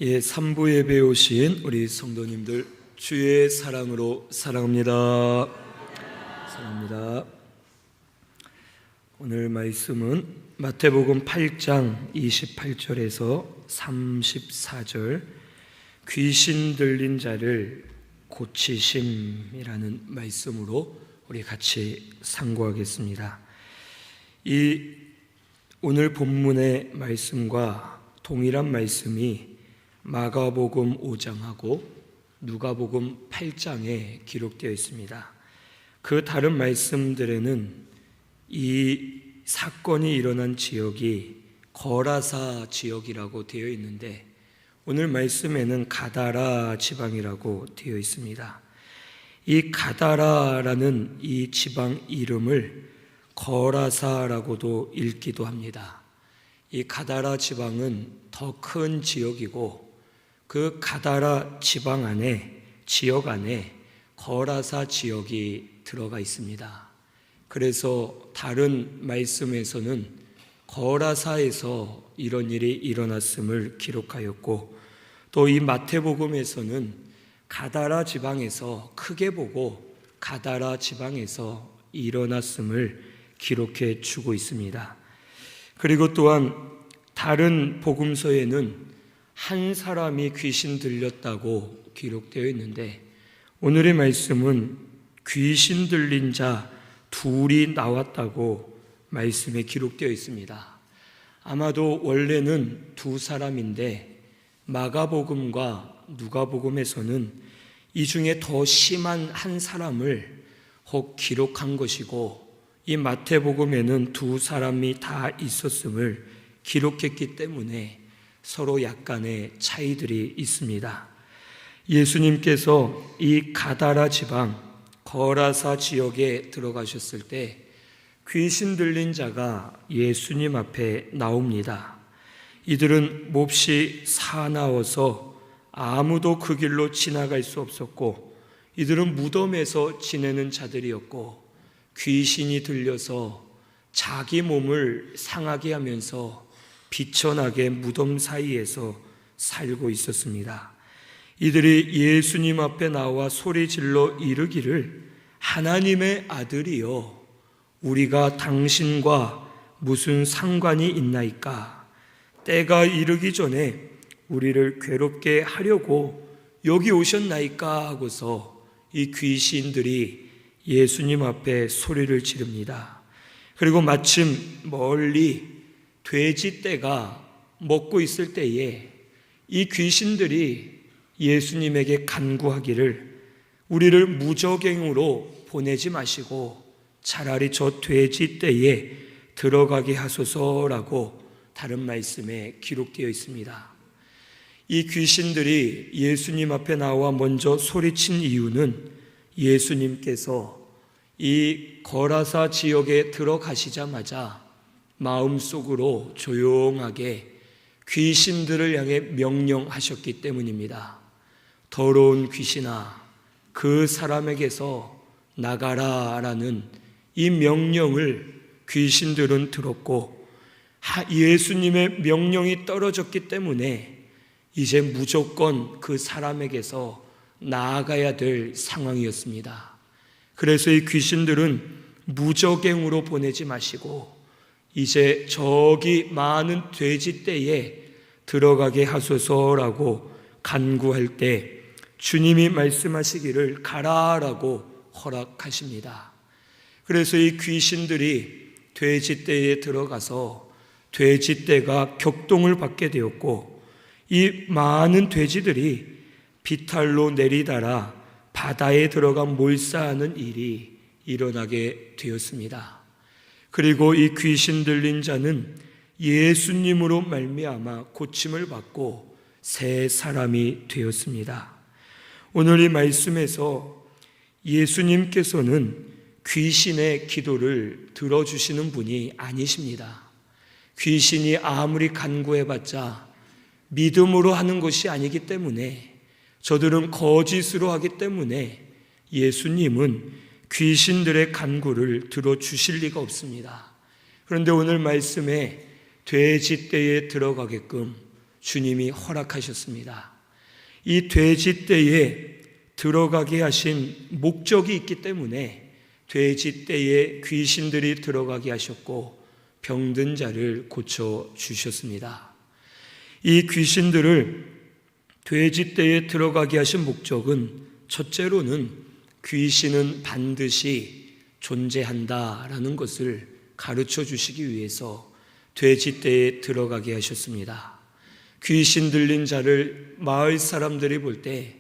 3부 예배에 오신 우리 성도님들 주의 사랑으로 사랑합니다. 사랑합니다. 오늘 말씀은 마태복음 8장 28절에서 34절 귀신 들린 자를 고치심이라는 말씀으로 우리 같이 상고하겠습니다. 오늘 본문의 말씀과 동일한 말씀이 마가복음 5장하고 누가복음 8장에 기록되어 있습니다. 그 다른 말씀들에는 이 사건이 일어난 지역이 거라사 지역이라고 되어 있는데 오늘 말씀에는 가다라 지방이라고 되어 있습니다. 이 가다라라는 이 지방 이름을 거라사라고도 읽기도 합니다. 이 가다라 지방은 더 큰 지역이고 그 가다라 지방 안에, 지역 안에 거라사 지역이 들어가 있습니다. 그래서 다른 말씀에서는 거라사에서 이런 일이 일어났음을 기록하였고 또 이 마태복음에서는 가다라 지방에서 크게 보고 가다라 지방에서 일어났음을 기록해 주고 있습니다. 그리고 또한 다른 복음서에는 한 사람이 귀신 들렸다고 기록되어 있는데 오늘의 말씀은 귀신 들린 자 둘이 나왔다고 말씀에 기록되어 있습니다. 아마도 원래는 두 사람인데 마가복음과 누가복음에서는 이 중에 더 심한 한 사람을 혹 기록한 것이고 이 마태복음에는 두 사람이 다 있었음을 기록했기 때문에 서로 약간의 차이들이 있습니다. 예수님께서 이 가다라 지방 거라사 지역에 들어가셨을 때 귀신 들린 자가 예수님 앞에 나옵니다. 이들은 몹시 사나워서 아무도 그 길로 지나갈 수 없었고 이들은 무덤에서 지내는 자들이었고 귀신이 들려서 자기 몸을 상하게 하면서 비천하게 무덤 사이에서 살고 있었습니다. 이들이 예수님 앞에 나와 소리질러 이르기를 하나님의 아들이여 우리가 당신과 무슨 상관이 있나이까 때가 이르기 전에 우리를 괴롭게 하려고 여기 오셨나이까 하고서 이 귀신들이 예수님 앞에 소리를 지릅니다. 그리고 마침 멀리 돼지떼가 먹고 있을 때에 이 귀신들이 예수님에게 간구하기를 우리를 무저갱으로 보내지 마시고 차라리 저 돼지떼에 들어가게 하소서라고 다른 말씀에 기록되어 있습니다. 이 귀신들이 예수님 앞에 나와 먼저 소리친 이유는 예수님께서 이 거라사 지역에 들어가시자마자 마음속으로 조용하게 귀신들을 향해 명령하셨기 때문입니다. 더러운 귀신아, 그 사람에게서 나가라라는 이 명령을 귀신들은 들었고 예수님의 명령이 떨어졌기 때문에 이제 무조건 그 사람에게서 나아가야 될 상황이었습니다. 그래서 이 귀신들은 무저갱으로 보내지 마시고 이제 저기 많은 돼지떼에 들어가게 하소서라고 간구할 때 주님이 말씀하시기를 가라라고 허락하십니다. 그래서 이 귀신들이 돼지떼에 들어가서 돼지떼가 격동을 받게 되었고 이 많은 돼지들이 비탈로 내리달아 바다에 들어가 몰사하는 일이 일어나게 되었습니다. 그리고 이 귀신 들린 자는 예수님으로 말미암아 고침을 받고 새 사람이 되었습니다. 오늘 이 말씀에서 예수님께서는 귀신의 기도를 들어주시는 분이 아니십니다. 귀신이 아무리 간구해봤자 믿음으로 하는 것이 아니기 때문에 저들은 거짓으로 하기 때문에 예수님은 귀신들의 간구를 들어주실 리가 없습니다. 그런데 오늘 말씀에 돼지떼에 들어가게끔 주님이 허락하셨습니다. 이 돼지떼에 들어가게 하신 목적이 있기 때문에 돼지떼에 귀신들이 들어가게 하셨고 병든 자를 고쳐주셨습니다. 이 귀신들을 돼지떼에 들어가게 하신 목적은 첫째로는 귀신은 반드시 존재한다라는 것을 가르쳐 주시기 위해서 돼지떼에 들어가게 하셨습니다. 귀신 들린 자를 마을 사람들이 볼 때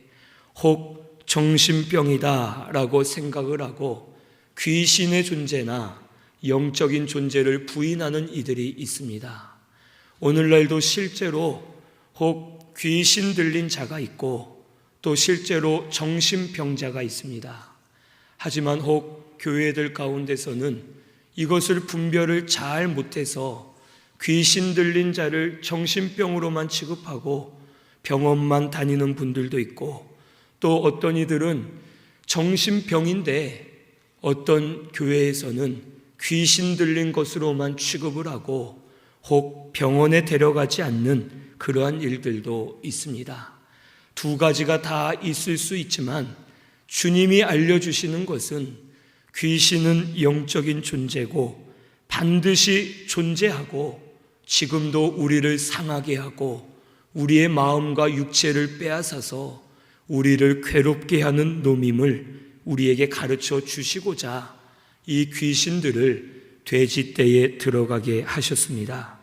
혹 정신병이다 라고 생각을 하고 귀신의 존재나 영적인 존재를 부인하는 이들이 있습니다. 오늘날도 실제로 혹 귀신 들린 자가 있고 또 실제로 정신병자가 있습니다. 하지만 혹 교회들 가운데서는 이것을 분별을 잘 못해서 귀신 들린 자를 정신병으로만 취급하고 병원만 다니는 분들도 있고 또 어떤 이들은 정신병인데 어떤 교회에서는 귀신 들린 것으로만 취급을 하고 혹 병원에 데려가지 않는 그러한 일들도 있습니다. 두 가지가 다 있을 수 있지만 주님이 알려주시는 것은 귀신은 영적인 존재고 반드시 존재하고 지금도 우리를 상하게 하고 우리의 마음과 육체를 빼앗아서 우리를 괴롭게 하는 놈임을 우리에게 가르쳐 주시고자 이 귀신들을 돼지떼에 들어가게 하셨습니다.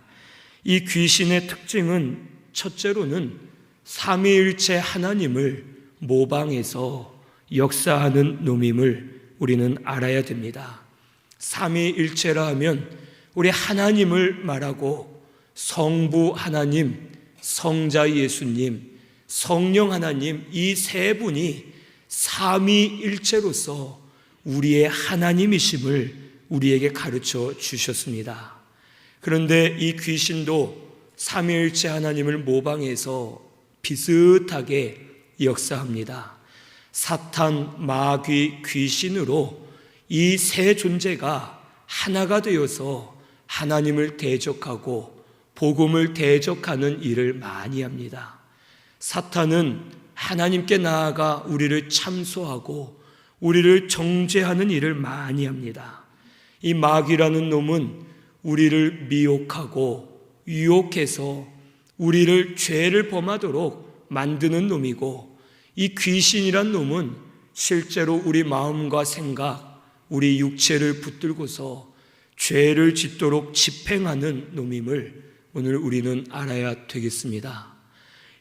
이 귀신의 특징은 첫째로는 삼위일체 하나님을 모방해서 역사하는 놈임을 우리는 알아야 됩니다. 삼위일체라 하면 우리 하나님을 말하고 성부 하나님, 성자 예수님, 성령 하나님 이 세 분이 삼위일체로서 우리의 하나님이심을 우리에게 가르쳐 주셨습니다. 그런데 이 귀신도 삼위일체 하나님을 모방해서 비슷하게 역사합니다. 사탄, 마귀, 귀신으로 이 세 존재가 하나가 되어서 하나님을 대적하고 복음을 대적하는 일을 많이 합니다. 사탄은 하나님께 나아가 우리를 참소하고 우리를 정죄하는 일을 많이 합니다. 이 마귀라는 놈은 우리를 미혹하고 유혹해서 우리를 죄를 범하도록 만드는 놈이고 이 귀신이란 놈은 실제로 우리 마음과 생각, 우리 육체를 붙들고서 죄를 짓도록 집행하는 놈임을 오늘 우리는 알아야 되겠습니다.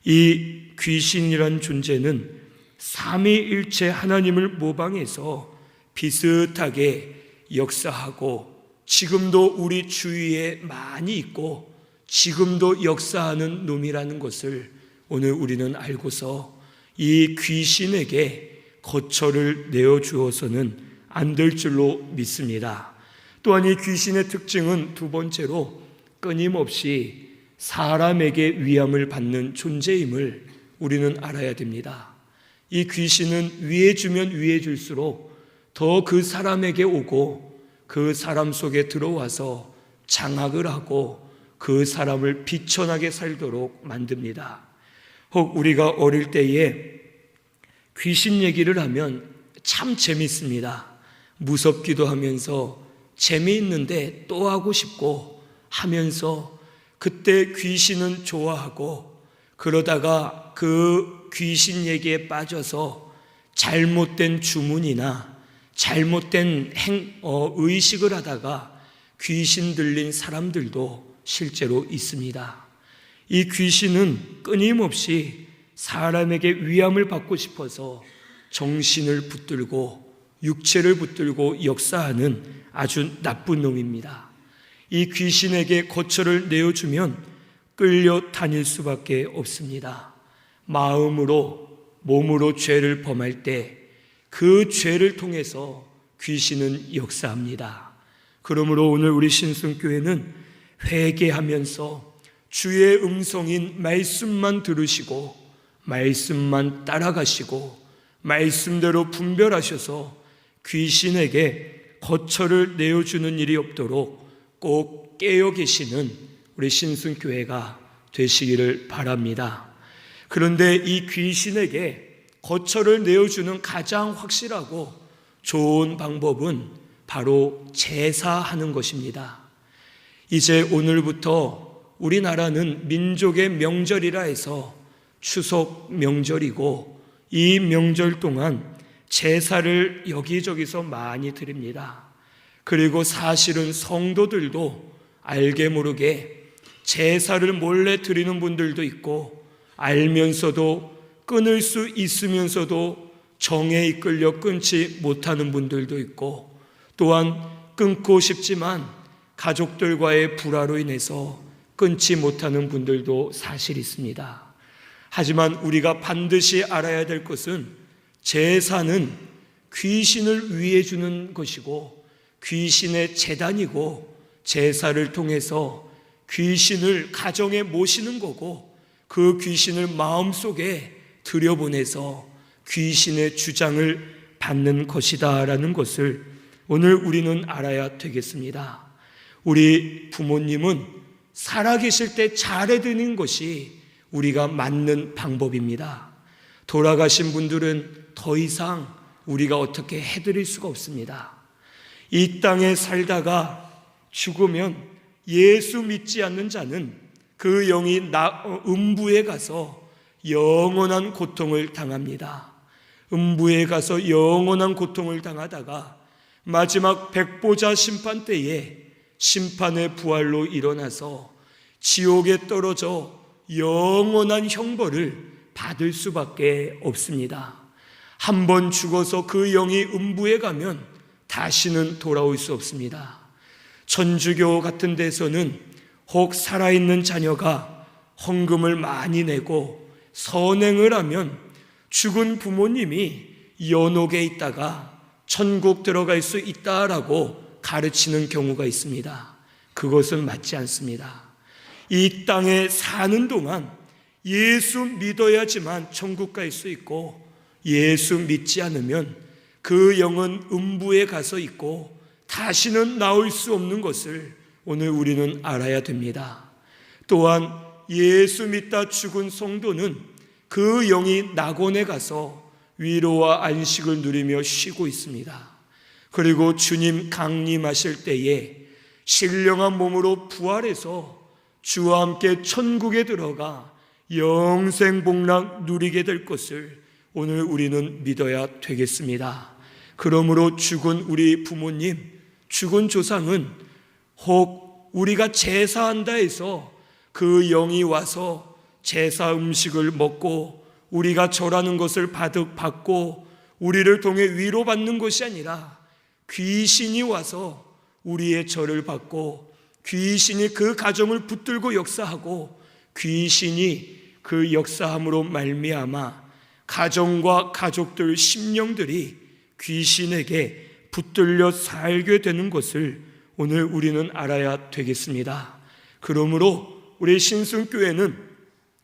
이 귀신이란 존재는 삼위일체 하나님을 모방해서 비슷하게 역사하고 지금도 우리 주위에 많이 있고 지금도 역사하는 놈이라는 것을 오늘 우리는 알고서 이 귀신에게 거처를 내어주어서는 안 될 줄로 믿습니다. 또한 이 귀신의 특징은 두 번째로 끊임없이 사람에게 위함을 받는 존재임을 우리는 알아야 됩니다. 이 귀신은 위해주면 위해줄수록 더 그 사람에게 오고 그 사람 속에 들어와서 장악을 하고 그 사람을 비천하게 살도록 만듭니다. 혹 우리가 어릴 때에 귀신 얘기를 하면 참 재밌습니다. 무섭기도 하면서 재미있는데 또 하고 싶고 하면서 그때 귀신은 좋아하고 그러다가 그 귀신 얘기에 빠져서 잘못된 주문이나 잘못된 의식을 하다가 귀신 들린 사람들도 실제로 있습니다. 이 귀신은 끊임없이 사람에게 위함을 받고 싶어서 정신을 붙들고 육체를 붙들고 역사하는 아주 나쁜 놈입니다. 이 귀신에게 거처를 내어주면 끌려 다닐 수밖에 없습니다. 마음으로, 몸으로 죄를 범할 때 그 죄를 통해서 귀신은 역사합니다. 그러므로 오늘 우리 신승교회는 회개하면서 주의 음성인 말씀만 들으시고 말씀만 따라가시고 말씀대로 분별하셔서 귀신에게 거처를 내어주는 일이 없도록 꼭 깨어 계시는 우리 신승교회가 되시기를 바랍니다. 그런데 이 귀신에게 거처를 내어주는 가장 확실하고 좋은 방법은 바로 제사하는 것입니다. 이제 오늘부터 우리나라는 민족의 명절이라 해서 추석 명절이고, 이 명절 동안 제사를 여기저기서 많이 드립니다. 그리고 사실은 성도들도 알게 모르게 제사를 몰래 드리는 분들도 있고, 알면서도 끊을 수 있으면서도 정에 이끌려 끊지 못하는 분들도 있고, 또한 끊고 싶지만 가족들과의 불화로 인해서 끊지 못하는 분들도 사실 있습니다. 하지만 우리가 반드시 알아야 될 것은, 제사는 귀신을 위해 주는 것이고 귀신의 제단이고, 제사를 통해서 귀신을 가정에 모시는 거고, 그 귀신을 마음속에 들여보내서 귀신의 주장을 받는 것이다라는 것을 오늘 우리는 알아야 되겠습니다. 우리 부모님은 살아계실 때 잘해드리는 것이 우리가 맞는 방법입니다. 돌아가신 분들은 더 이상 우리가 어떻게 해드릴 수가 없습니다. 이 땅에 살다가 죽으면 예수 믿지 않는 자는 그 영이 음부에 가서 영원한 고통을 당합니다. 음부에 가서 영원한 고통을 당하다가 마지막 백보자 심판 때에 심판의 부활로 일어나서 지옥에 떨어져 영원한 형벌을 받을 수밖에 없습니다. 한 번 죽어서 그 영이 음부에 가면 다시는 돌아올 수 없습니다. 천주교 같은 데서는 혹 살아있는 자녀가 헌금을 많이 내고 선행을 하면 죽은 부모님이 연옥에 있다가 천국 들어갈 수 있다라고 가르치는 경우가 있습니다. 그것은 맞지 않습니다. 이 땅에 사는 동안 예수 믿어야지만 천국 갈 수 있고, 예수 믿지 않으면 그 영은 음부에 가서 있고 다시는 나올 수 없는 것을 오늘 우리는 알아야 됩니다. 또한 예수 믿다 죽은 성도는 그 영이 낙원에 가서 위로와 안식을 누리며 쉬고 있습니다. 그리고 주님 강림하실 때에 신령한 몸으로 부활해서 주와 함께 천국에 들어가 영생복락 누리게 될 것을 오늘 우리는 믿어야 되겠습니다. 그러므로 죽은 우리 부모님, 죽은 조상은 혹 우리가 제사한다 해서 그 영이 와서 제사 음식을 먹고 우리가 절하는 것을 받고 우리를 통해 위로받는 것이 아니라, 귀신이 와서 우리의 절을 받고 귀신이 그 가정을 붙들고 역사하고 귀신이 그 역사함으로 말미암아 가정과 가족들, 심령들이 귀신에게 붙들려 살게 되는 것을 오늘 우리는 알아야 되겠습니다. 그러므로 우리 신승교회는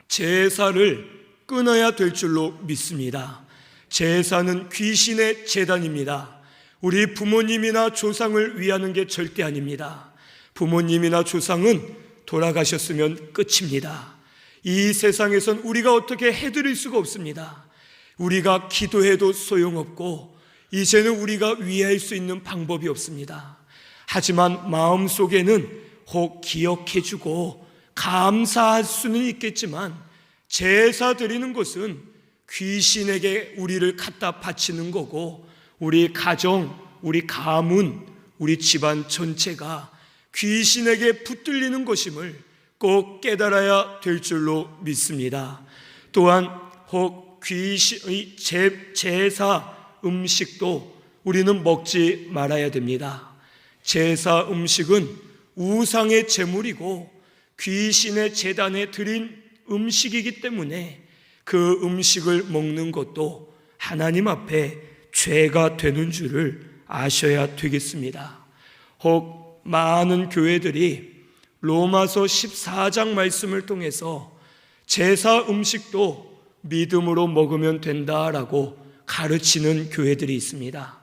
제사를 끊어야 될 줄로 믿습니다. 제사는 귀신의 제단입니다. 우리 부모님이나 조상을 위하는 게 절대 아닙니다. 부모님이나 조상은 돌아가셨으면 끝입니다. 이 세상에선 우리가 어떻게 해드릴 수가 없습니다. 우리가 기도해도 소용없고 이제는 우리가 위할 수 있는 방법이 없습니다. 하지만 마음속에는 혹 기억해주고 감사할 수는 있겠지만, 제사 드리는 것은 귀신에게 우리를 갖다 바치는 거고, 우리 가정, 우리 가문, 우리 집안 전체가 귀신에게 붙들리는 것임을 꼭 깨달아야 될 줄로 믿습니다. 또한 혹 귀신의 제사 음식도 우리는 먹지 말아야 됩니다. 제사 음식은 우상의 제물이고 귀신의 제단에 드린 음식이기 때문에 그 음식을 먹는 것도 하나님 앞에 죄가 되는 줄을 아셔야 되겠습니다. 혹 많은 교회들이 로마서 14장 말씀을 통해서 제사 음식도 믿음으로 먹으면 된다라고 가르치는 교회들이 있습니다.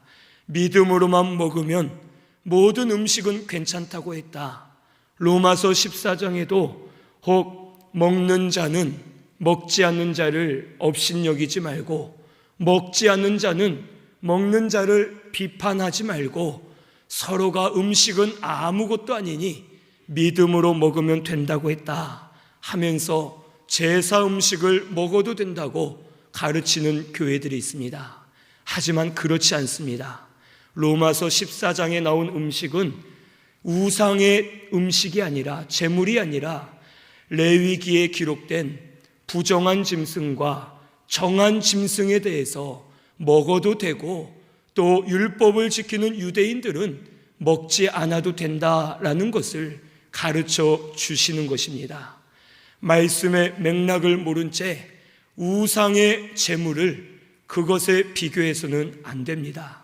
믿음으로만 먹으면 모든 음식은 괜찮다고 했다. 로마서 14장에도 혹 먹는 자는 먹지 않는 자를 업신여기지 말고, 먹지 않는 자는 먹는 자를 비판하지 말고, 서로가 음식은 아무것도 아니니 믿음으로 먹으면 된다고 했다 하면서 제사 음식을 먹어도 된다고 가르치는 교회들이 있습니다. 하지만 그렇지 않습니다. 로마서 14장에 나온 음식은 우상의 음식이 아니라, 제물이 아니라 레위기에 기록된 부정한 짐승과 정한 짐승에 대해서 먹어도 되고, 또 율법을 지키는 유대인들은 먹지 않아도 된다라는 것을 가르쳐 주시는 것입니다. 말씀의 맥락을 모른 채 우상의 제물을 그것에 비교해서는 안 됩니다.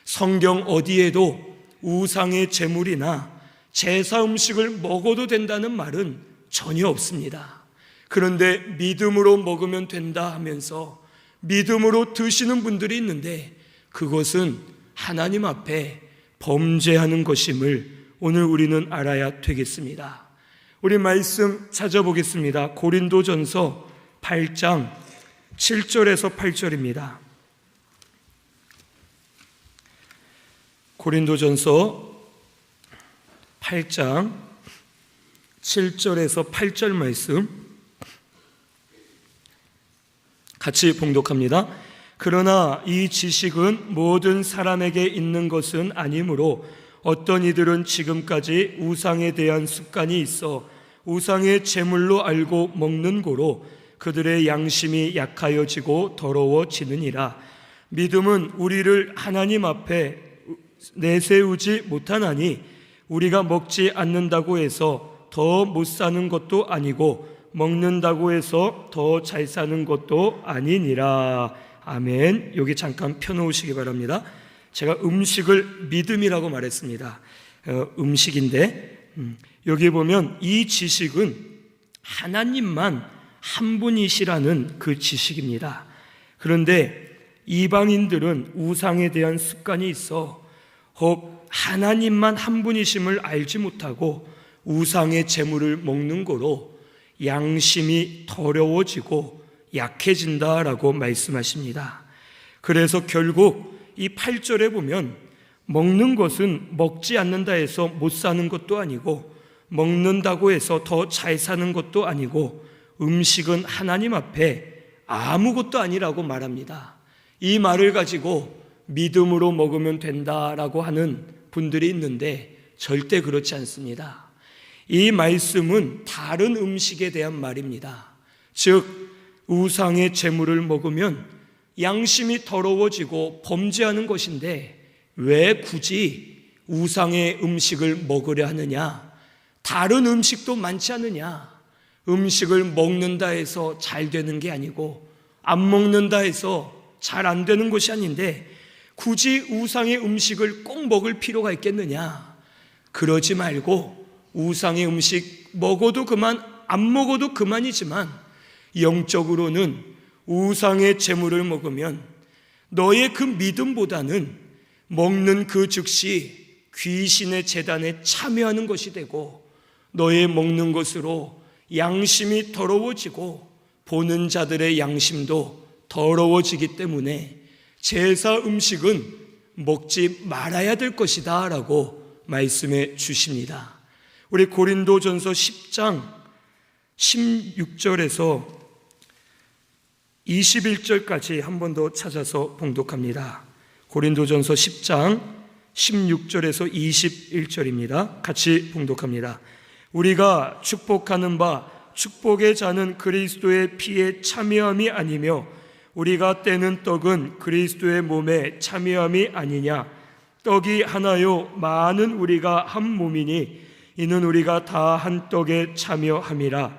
성경 어디에도 우상의 제물이나 제사 음식을 먹어도 된다는 말은 전혀 없습니다. 그런데 믿음으로 먹으면 된다 하면서 믿음으로 드시는 분들이 있는데, 그것은 하나님 앞에 범죄하는 것임을 오늘 우리는 알아야 되겠습니다. 우리 말씀 찾아보겠습니다. 고린도전서 8장 7절에서 8절입니다. 고린도전서 8장 7절에서 8절 말씀 같이 봉독합니다. 그러나 이 지식은 모든 사람에게 있는 것은 아니므로 어떤 이들은 지금까지 우상에 대한 습관이 있어 우상의 제물로 알고 먹는 고로 그들의 양심이 약하여지고 더러워지느니라. 믿음은 우리를 하나님 앞에 내세우지 못하나니 우리가 먹지 않는다고 해서 더 못 사는 것도 아니고 먹는다고 해서 더 잘 사는 것도 아니니라. 아멘. 여기 잠깐 펴놓으시기 바랍니다. 제가 음식을 믿음이라고 말했습니다. 음식인데 여기 보면 이 지식은 하나님만 한 분이시라는 그 지식입니다. 그런데 이방인들은 우상에 대한 습관이 있어 혹 하나님만 한 분이심을 알지 못하고 우상의 제물을 먹는 거로 양심이 더러워지고 약해진다라고 말씀하십니다. 그래서 결국 이 8절에 보면 먹는 것은 먹지 않는다 해서 못 사는 것도 아니고 먹는다고 해서 더 잘 사는 것도 아니고 음식은 하나님 앞에 아무것도 아니라고 말합니다. 이 말을 가지고 믿음으로 먹으면 된다라고 하는 분들이 있는데 절대 그렇지 않습니다. 이 말씀은 다른 음식에 대한 말입니다. 즉 우상의 제물을 먹으면 양심이 더러워지고 범죄하는 것인데 왜 굳이 우상의 음식을 먹으려 하느냐? 다른 음식도 많지 않느냐? 음식을 먹는다 해서 잘 되는 게 아니고 안 먹는다 해서 잘 안 되는 것이 아닌데 굳이 우상의 음식을 꼭 먹을 필요가 있겠느냐? 그러지 말고 우상의 음식 먹어도 그만, 안 먹어도 그만이지만 영적으로는 우상의 제물을 먹으면 너의 그 믿음보다는 먹는 그 즉시 귀신의 제단에 참여하는 것이 되고 너의 먹는 것으로 양심이 더러워지고 보는 자들의 양심도 더러워지기 때문에 제사 음식은 먹지 말아야 될 것이다 라고 말씀해 주십니다. 우리 고린도전서 10장 16절에서 21절까지 한 번 더 찾아서 봉독합니다. 고린도전서 10장 16절에서 21절입니다. 같이 봉독합니다. 우리가 축복하는 바 축복의 자는 그리스도의 피에 참여함이 아니며 우리가 떼는 떡은 그리스도의 몸에 참여함이 아니냐. 떡이 하나요 많은 우리가 한 몸이니 이는 우리가 다 한 떡에 참여함이라.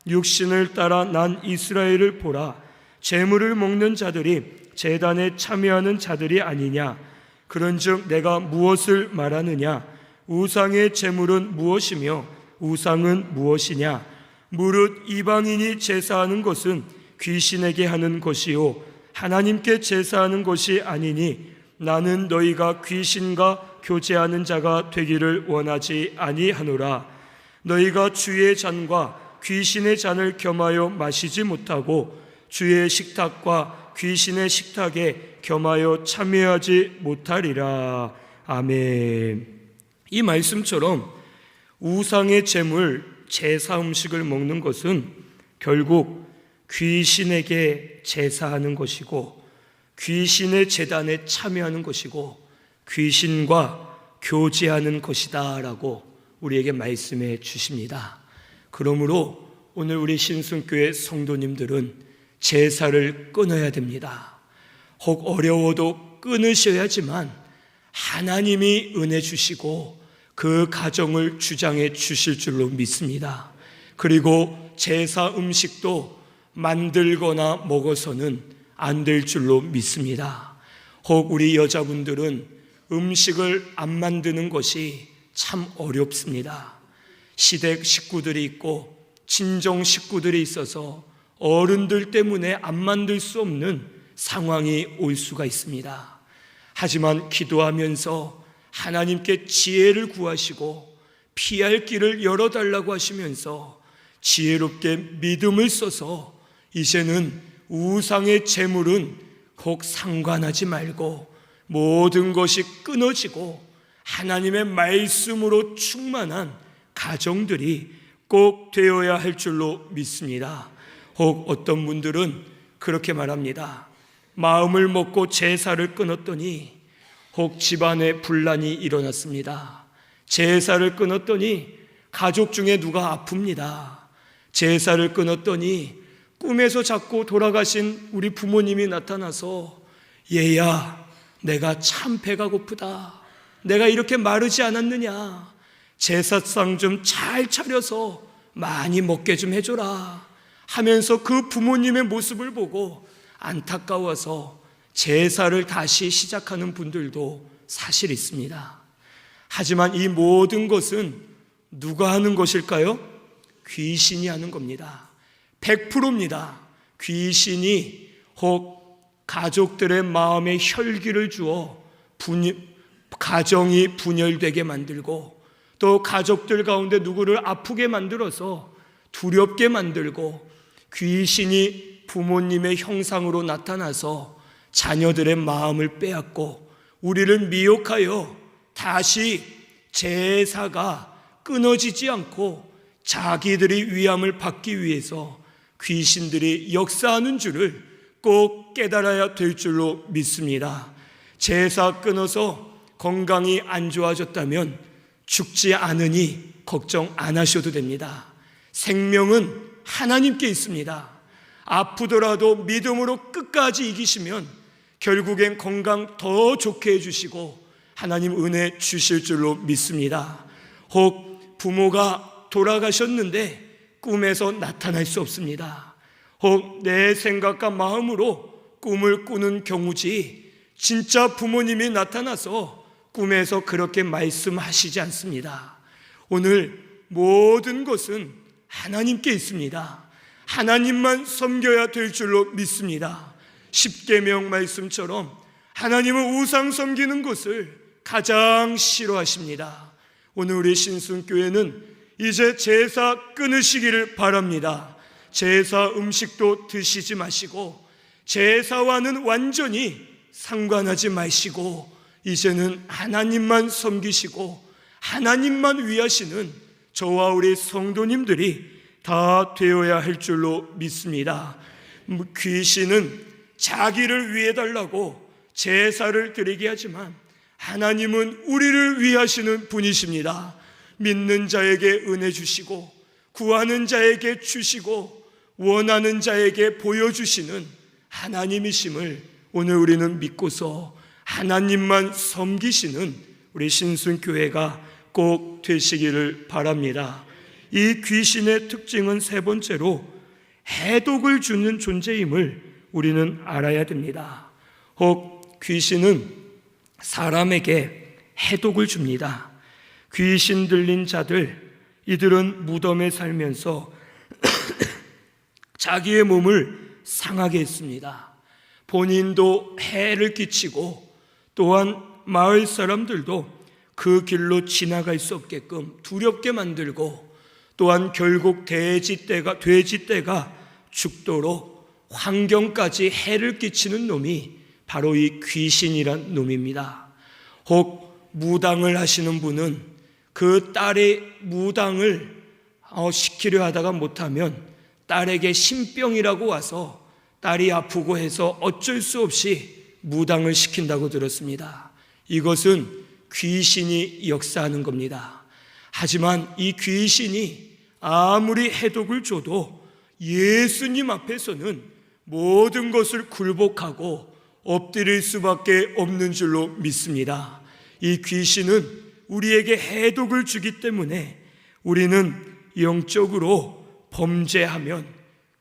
육신을 따라 난 이스라엘을 보라. 제물을 먹는 자들이 제단에 참여하는 자들이 아니냐. 그런즉 내가 무엇을 말하느냐. 우상의 제물은 무엇이며 우상은 무엇이냐. 무릇 이방인이 제사하는 것은 귀신에게 하는 것이요 하나님께 제사하는 것이 아니니 나는 너희가 귀신과 교제하는 자가 되기를 원하지 아니하노라. 너희가 주의 잔과 귀신의 잔을 겸하여 마시지 못하고 주의 식탁과 귀신의 식탁에 겸하여 참여하지 못하리라. 아멘. 이 말씀처럼 우상의 제물, 제사 음식을 먹는 것은 결국 귀신에게 제사하는 것이고 귀신의 제단에 참여하는 것이고 귀신과 교제하는 것이다 라고 우리에게 말씀해 주십니다. 그러므로 오늘 우리 신순교회 성도님들은 제사를 끊어야 됩니다. 혹 어려워도 끊으셔야지만 하나님이 은혜 주시고 그 가정을 주장해 주실 줄로 믿습니다. 그리고 제사 음식도 만들거나 먹어서는 안 될 줄로 믿습니다. 혹 우리 여자분들은 음식을 안 만드는 것이 참 어렵습니다. 시댁 식구들이 있고 친정 식구들이 있어서 어른들 때문에 안 만들 수 없는 상황이 올 수가 있습니다. 하지만 기도하면서 하나님께 지혜를 구하시고 피할 길을 열어달라고 하시면서 지혜롭게 믿음을 써서 이제는 우상의 재물은 혹 상관하지 말고 모든 것이 끊어지고 하나님의 말씀으로 충만한 가정들이 꼭 되어야 할 줄로 믿습니다. 혹 어떤 분들은 그렇게 말합니다. 마음을 먹고 제사를 끊었더니 혹 집안에 분란이 일어났습니다. 제사를 끊었더니 가족 중에 누가 아픕니다. 제사를 끊었더니 꿈에서 자꾸 돌아가신 우리 부모님이 나타나서 얘야, 내가 참 배가 고프다. 내가 이렇게 마르지 않았느냐. 제사상 좀 잘 차려서 많이 먹게 좀 해줘라 하면서 그 부모님의 모습을 보고 안타까워서 제사를 다시 시작하는 분들도 사실 있습니다. 하지만 이 모든 것은 누가 하는 것일까요? 귀신이 하는 겁니다. 100%입니다. 귀신이 혹 가족들의 마음에 혈기를 주어 가정이 분열되게 만들고 또 가족들 가운데 누구를 아프게 만들어서 두렵게 만들고 귀신이 부모님의 형상으로 나타나서 자녀들의 마음을 빼앗고 우리를 미혹하여 다시 제사가 끊어지지 않고 자기들이 위함을 받기 위해서 귀신들이 역사하는 줄을 꼭 깨달아야 될 줄로 믿습니다. 제사 끊어서 건강이 안 좋아졌다면 죽지 않으니 걱정 안 하셔도 됩니다. 생명은 하나님께 있습니다. 아프더라도 믿음으로 끝까지 이기시면 결국엔 건강 더 좋게 해주시고 하나님 은혜 주실 줄로 믿습니다. 혹 부모가 돌아가셨는데 꿈에서 나타날 수 없습니다. 혹 내 생각과 마음으로 꿈을 꾸는 경우지 진짜 부모님이 나타나서 꿈에서 그렇게 말씀하시지 않습니다. 오늘 모든 것은 하나님께 있습니다. 하나님만 섬겨야 될 줄로 믿습니다. 십계명 말씀처럼 하나님은 우상 섬기는 것을 가장 싫어하십니다. 오늘 우리 신순교회는 이제 제사 끊으시기를 바랍니다. 제사 음식도 드시지 마시고 제사와는 완전히 상관하지 마시고 이제는 하나님만 섬기시고 하나님만 위하시는 저와 우리 성도님들이 다 되어야 할 줄로 믿습니다. 귀신은 자기를 위해 달라고 제사를 드리게 하지만 하나님은 우리를 위하시는 분이십니다. 믿는 자에게 은혜 주시고 구하는 자에게 주시고 원하는 자에게 보여주시는 하나님이심을 오늘 우리는 믿고서 하나님만 섬기시는 우리 신순교회가 꼭 되시기를 바랍니다. 이 귀신의 특징은 세 번째로 해독을 주는 존재임을 우리는 알아야 됩니다. 혹 귀신은 사람에게 해독을 줍니다. 귀신 들린 자들, 이들은 무덤에 살면서 자기의 몸을 상하게 했습니다. 본인도 해를 끼치고 또한 마을 사람들도 그 길로 지나갈 수 없게끔 두렵게 만들고 또한 결국 돼지떼가 죽도록 환경까지 해를 끼치는 놈이 바로 이 귀신이란 놈입니다. 혹 무당을 하시는 분은 그 딸의 무당을 시키려 하다가 못하면 딸에게 신병이라고 와서 딸이 아프고 해서 어쩔 수 없이 무당을 시킨다고 들었습니다. 이것은 귀신이 역사하는 겁니다. 하지만 이 귀신이 아무리 해독을 줘도 예수님 앞에서는 모든 것을 굴복하고 엎드릴 수밖에 없는 줄로 믿습니다. 이 귀신은 우리에게 해독을 주기 때문에 우리는 영적으로 범죄하면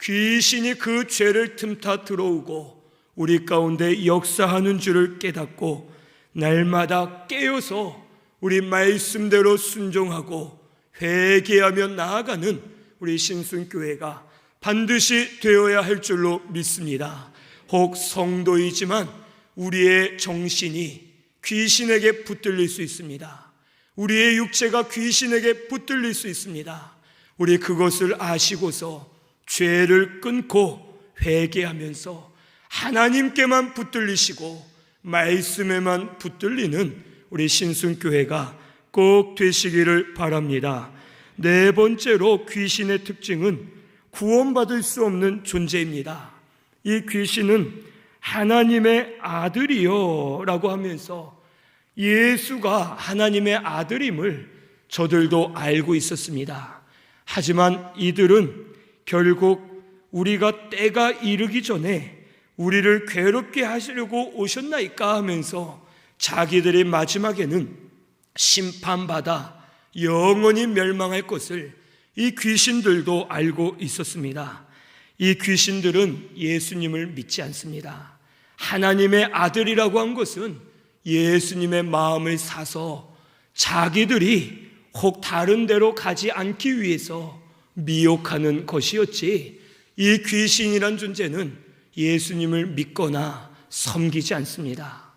귀신이 그 죄를 틈타 들어오고 우리 가운데 역사하는 줄을 깨닫고 날마다 깨어서 우리 말씀대로 순종하고 회개하며 나아가는 우리 신순교회가 반드시 되어야 할 줄로 믿습니다. 혹 성도이지만 우리의 정신이 귀신에게 붙들릴 수 있습니다. 우리의 육체가 귀신에게 붙들릴 수 있습니다. 우리 그것을 아시고서 죄를 끊고 회개하면서 하나님께만 붙들리시고 말씀에만 붙들리는 우리 신순교회가 꼭 되시기를 바랍니다. 네 번째로 귀신의 특징은 구원받을 수 없는 존재입니다. 이 귀신은 하나님의 아들이요 라고 하면서 예수가 하나님의 아들임을 저들도 알고 있었습니다. 하지만 이들은 결국 우리가 때가 이르기 전에 우리를 괴롭게 하시려고 오셨나이까 하면서 자기들이 마지막에는 심판받아 영원히 멸망할 것을 이 귀신들도 알고 있었습니다. 이 귀신들은 예수님을 믿지 않습니다. 하나님의 아들이라고 한 것은 예수님의 마음을 사서 자기들이 혹 다른 데로 가지 않기 위해서 미혹하는 것이었지, 이 귀신이란 존재는 예수님을 믿거나 섬기지 않습니다.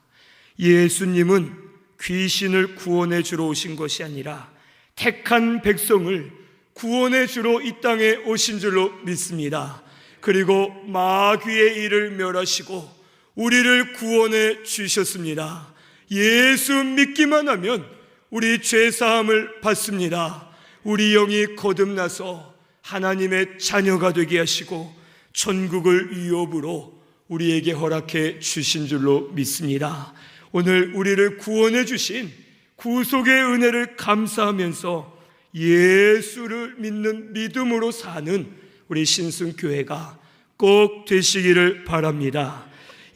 예수님은 귀신을 구원해 주러 오신 것이 아니라 택한 백성을 구원해 주러 이 땅에 오신 줄로 믿습니다. 그리고 마귀의 일을 멸하시고 우리를 구원해 주셨습니다. 예수 믿기만 하면 우리 죄사함을 받습니다. 우리 영이 거듭나서 하나님의 자녀가 되게 하시고 천국을 유업으로 우리에게 허락해 주신 줄로 믿습니다. 오늘 우리를 구원해 주신 구속의 은혜를 감사하면서 예수를 믿는 믿음으로 사는 우리 신순교회가 꼭 되시기를 바랍니다.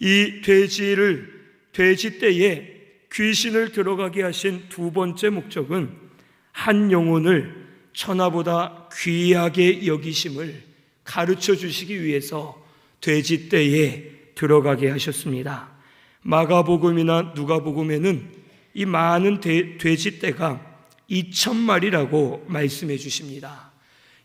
이 돼지떼에 귀신을 들어가게 하신 두 번째 목적은 한 영혼을 천하보다 귀하게 여기심을 가르쳐 주시기 위해서 돼지떼에 들어가게 하셨습니다. 마가복음이나 누가복음에는 이 많은 돼지떼가 2,000마리라고 말씀해 주십니다.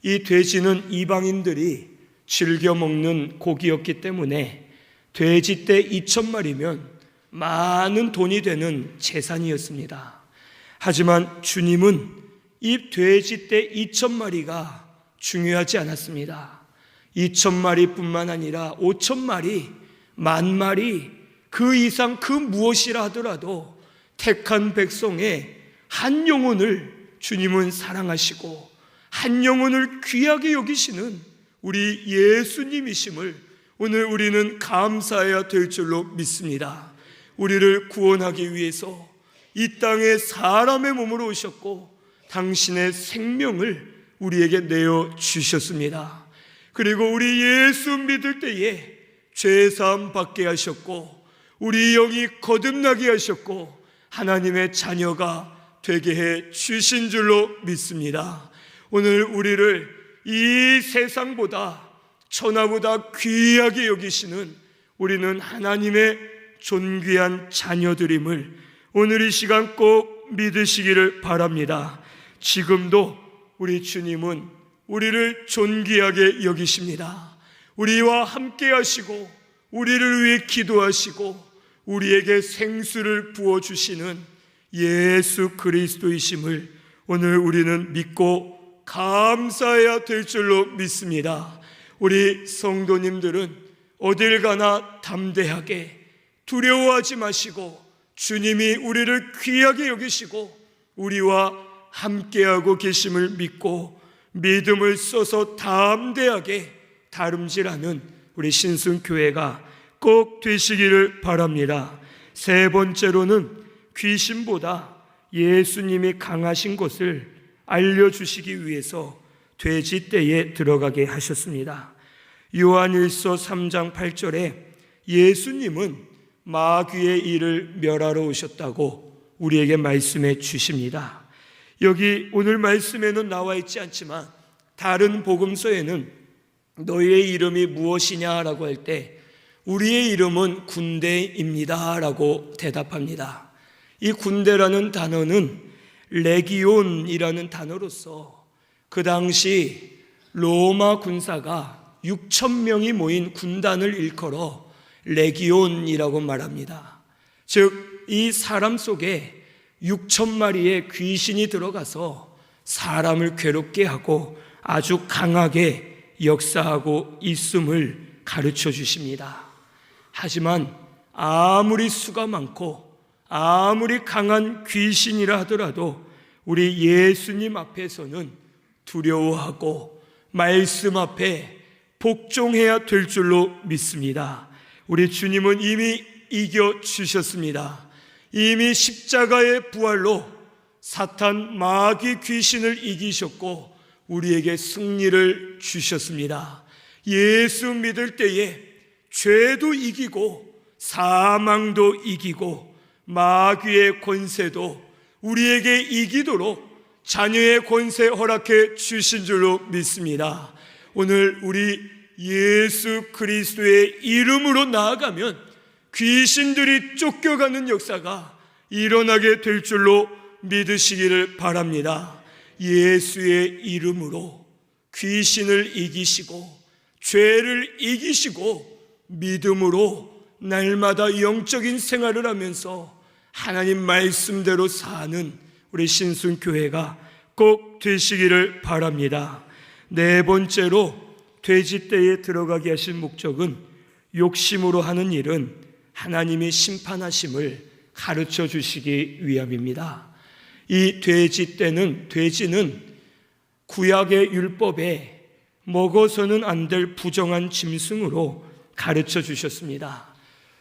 이 돼지는 이방인들이 즐겨 먹는 고기였기 때문에 돼지떼 2,000마리면 많은 돈이 되는 재산이었습니다. 하지만 주님은 이 돼지떼 2,000마리가 중요하지 않았습니다. 2,000마리뿐만 아니라 5,000마리, 10,000마리, 그 이상 그 무엇이라 하더라도 택한 백성의 한 영혼을 주님은 사랑하시고 한 영혼을 귀하게 여기시는 우리 예수님이심을 오늘 우리는 감사해야 될 줄로 믿습니다. 우리를 구원하기 위해서 이 땅에 사람의 몸으로 오셨고 당신의 생명을 우리에게 내어 주셨습니다. 그리고 우리 예수 믿을 때에 죄사함 받게 하셨고 우리 영이 거듭나게 하셨고 하나님의 자녀가 되게 해 주신 줄로 믿습니다. 오늘 우리를 이 세상보다 천하보다 귀하게 여기시는 우리는 하나님의 존귀한 자녀들임을 오늘 이 시간 꼭 믿으시기를 바랍니다. 지금도 우리 주님은 우리를 존귀하게 여기십니다. 우리와 함께 하시고 우리를 위해 기도하시고 우리에게 생수를 부어주시는 예수 그리스도이심을 오늘 우리는 믿고 감사해야 될 줄로 믿습니다. 우리 성도님들은 어딜 가나 담대하게 두려워하지 마시고 주님이 우리를 귀하게 여기시고 우리와 함께하고 계심을 믿고 믿음을 써서 담대하게 다름질하는 우리 신순교회가 꼭 되시기를 바랍니다. 세 번째로는 귀신보다 예수님이 강하신 것을 알려주시기 위해서 돼지떼에 들어가게 하셨습니다. 요한일서 3장 8절에 예수님은 마귀의 일을 멸하러 오셨다고 우리에게 말씀해 주십니다. 여기 오늘 말씀에는 나와 있지 않지만 다른 복음서에는 너희의 이름이 무엇이냐라고 할 때 우리의 이름은 군대입니다 라고 대답합니다. 이 군대라는 단어는 레기온이라는 단어로서 그 당시 로마 군사가 6,000명이 모인 군단을 일컬어 레기온이라고 말합니다. 즉 이 사람 속에 6,000마리의 귀신이 들어가서 사람을 괴롭게 하고 아주 강하게 역사하고 있음을 가르쳐 주십니다. 하지만 아무리 수가 많고 아무리 강한 귀신이라 하더라도 우리 예수님 앞에서는 두려워하고 말씀 앞에 복종해야 될 줄로 믿습니다. 우리 주님은 이미 이겨주셨습니다. 이미 십자가의 부활로 사탄 마귀 귀신을 이기셨고 우리에게 승리를 주셨습니다. 예수 믿을 때에 죄도 이기고 사망도 이기고 마귀의 권세도 우리에게 이기도록 자녀의 권세 허락해 주신 줄로 믿습니다. 오늘 우리 예수 그리스도의 이름으로 나아가면 귀신들이 쫓겨가는 역사가 일어나게 될 줄로 믿으시기를 바랍니다. 예수의 이름으로 귀신을 이기시고 죄를 이기시고 믿음으로 날마다 영적인 생활을 하면서 하나님 말씀대로 사는 우리 신순교회가 꼭 되시기를 바랍니다. 네 번째로 돼지떼에 들어가게 하신 목적은 욕심으로 하는 일은 하나님이 심판하심을 가르쳐 주시기 위함입니다. 이 돼지는 구약의 율법에 먹어서는 안 될 부정한 짐승으로 가르쳐 주셨습니다.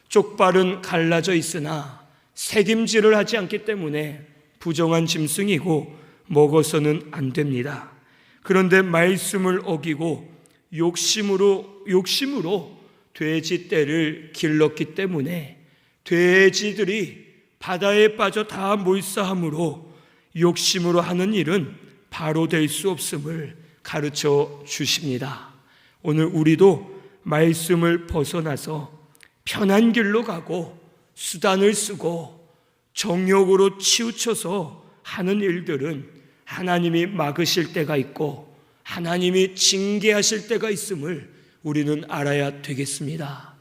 쪽발은 갈라져 있으나 새김질을 하지 않기 때문에 부정한 짐승이고 먹어서는 안 됩니다. 그런데 말씀을 어기고 욕심으로 돼지떼를 길렀기 때문에 돼지들이 바다에 빠져 다 몰사함으로 욕심으로 하는 일은 바로 될 수 없음을 가르쳐 주십니다. 오늘 우리도 말씀을 벗어나서 편한 길로 가고 수단을 쓰고 정욕으로 치우쳐서 하는 일들은 하나님이 막으실 때가 있고 하나님이 징계하실 때가 있음을 우리는 알아야 되겠습니다.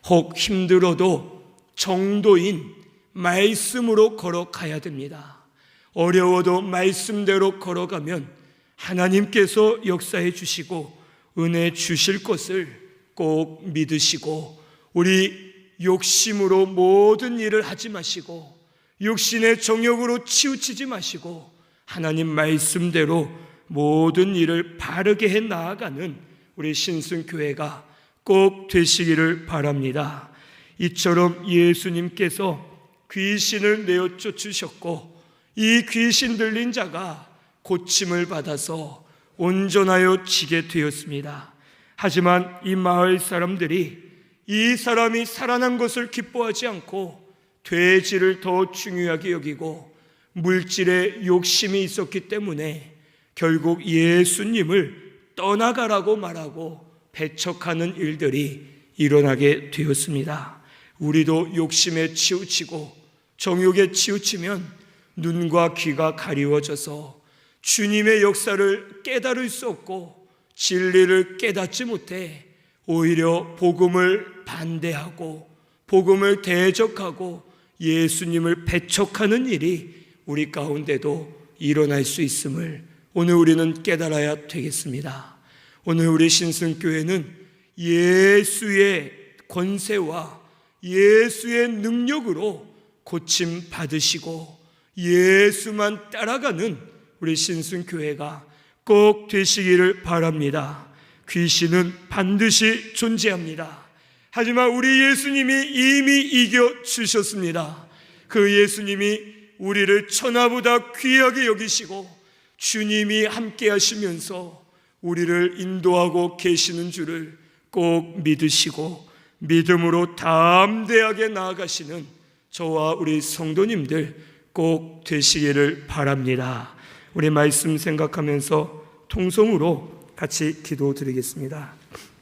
혹 힘들어도 정도인 말씀으로 걸어가야 됩니다. 어려워도 말씀대로 걸어가면 하나님께서 역사해 주시고 은혜 주실 것을 꼭 믿으시고 우리 욕심으로 모든 일을 하지 마시고 육신의 정욕으로 치우치지 마시고 하나님 말씀대로 모든 일을 바르게 해 나아가는 우리 신순교회가 꼭 되시기를 바랍니다. 이처럼 예수님께서 귀신을 내어 쫓으셨고 이 귀신 들린 자가 고침을 받아서 온전하여 지게 되었습니다. 하지만 이 마을 사람들이 이 사람이 살아난 것을 기뻐하지 않고 돼지를 더 중요하게 여기고 물질에 욕심이 있었기 때문에 결국 예수님을 떠나가라고 말하고 배척하는 일들이 일어나게 되었습니다. 우리도 욕심에 치우치고 정욕에 치우치면 눈과 귀가 가리워져서 주님의 역사를 깨달을 수 없고 진리를 깨닫지 못해 오히려 복음을 반대하고 복음을 대적하고 예수님을 배척하는 일이 우리 가운데도 일어날 수 있음을 오늘 우리는 깨달아야 되겠습니다. 오늘 우리 신승교회는 예수의 권세와 예수의 능력으로 고침 받으시고 예수만 따라가는 우리 신승교회가 꼭 되시기를 바랍니다. 귀신은 반드시 존재합니다. 하지만 우리 예수님이 이미 이겨주셨습니다. 그 예수님이 우리를 천하보다 귀하게 여기시고 주님이 함께 하시면서 우리를 인도하고 계시는 줄을 꼭 믿으시고 믿음으로 담대하게 나아가시는 저와 우리 성도님들 꼭 되시기를 바랍니다. 우리 말씀 생각하면서 통성으로 같이 기도드리겠습니다.